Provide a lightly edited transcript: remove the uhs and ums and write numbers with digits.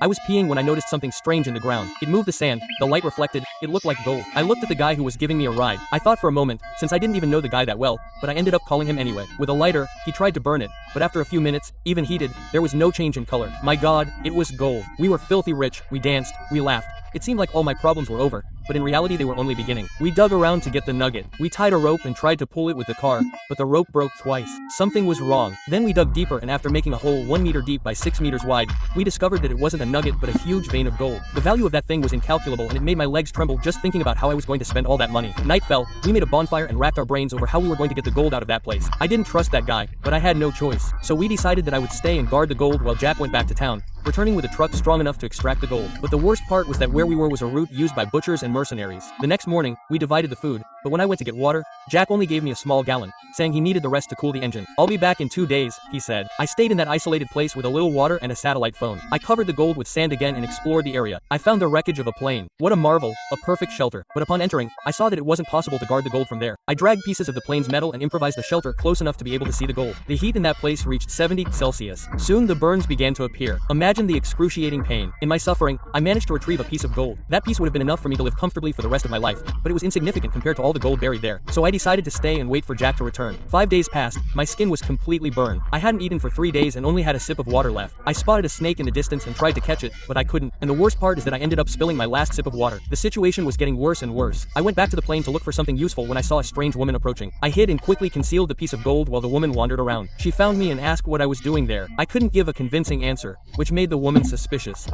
I was peeing when I noticed something strange in the ground. It moved the sand, the light reflected, it looked like gold. I looked at the guy who was giving me a ride. I thought for a moment, since I didn't even know the guy that well, but I ended up calling him anyway. With a lighter, he tried to burn it, but after a few minutes, even heated, there was no change in color. My god, it was gold. We were filthy rich, we danced, we laughed. It seemed like all my problems were over, but in reality they were only beginning. We dug around to get the nugget. We tied a rope and tried to pull it with the car, but the rope broke twice. Something was wrong. Then we dug deeper, and after making a hole 1 meter deep by 6 meters wide, we discovered that it wasn't a nugget but a huge vein of gold. The value of that thing was incalculable, and it made my legs tremble just thinking about how I was going to spend all that money. Night fell, we made a bonfire and racked our brains over how we were going to get the gold out of that place. I didn't trust that guy, but I had no choice. So we decided that I would stay and guard the gold while Jack went back to town, returning with a truck strong enough to extract the gold. But the worst part was that where we were was a route used by butchers and mercenaries. The next morning, we divided the food, but when I went to get water, Jack only gave me a small gallon, saying he needed the rest to cool the engine. "I'll be back in 2 days," he said. I stayed in that isolated place with a little water and a satellite phone. I covered the gold with sand again and explored the area. I found the wreckage of a plane. What a marvel, a perfect shelter. But upon entering, I saw that it wasn't possible to guard the gold from there. I dragged pieces of the plane's metal and improvised a shelter close enough to be able to see the gold. The heat in that place reached 70 Celsius. Soon the burns began to appear. Imagine the excruciating pain. In my suffering, I managed to retrieve a piece of gold. That piece would have been enough for me to live comfortably for the rest of my life, but it was insignificant compared to all the gold buried there. So I decided to stay and wait for Jack to return. 5 days passed, my skin was completely burned. I hadn't eaten for 3 days and only had a sip of water left. I spotted a snake in the distance and tried to catch it, but I couldn't. And the worst part is that I ended up spilling my last sip of water. The situation was getting worse and worse. I went back to the plane to look for something useful when I saw a strange woman approaching. I hid and quickly concealed the piece of gold while the woman wandered around. She found me and asked what I was doing there. I couldn't give a convincing answer, which made the woman suspicious.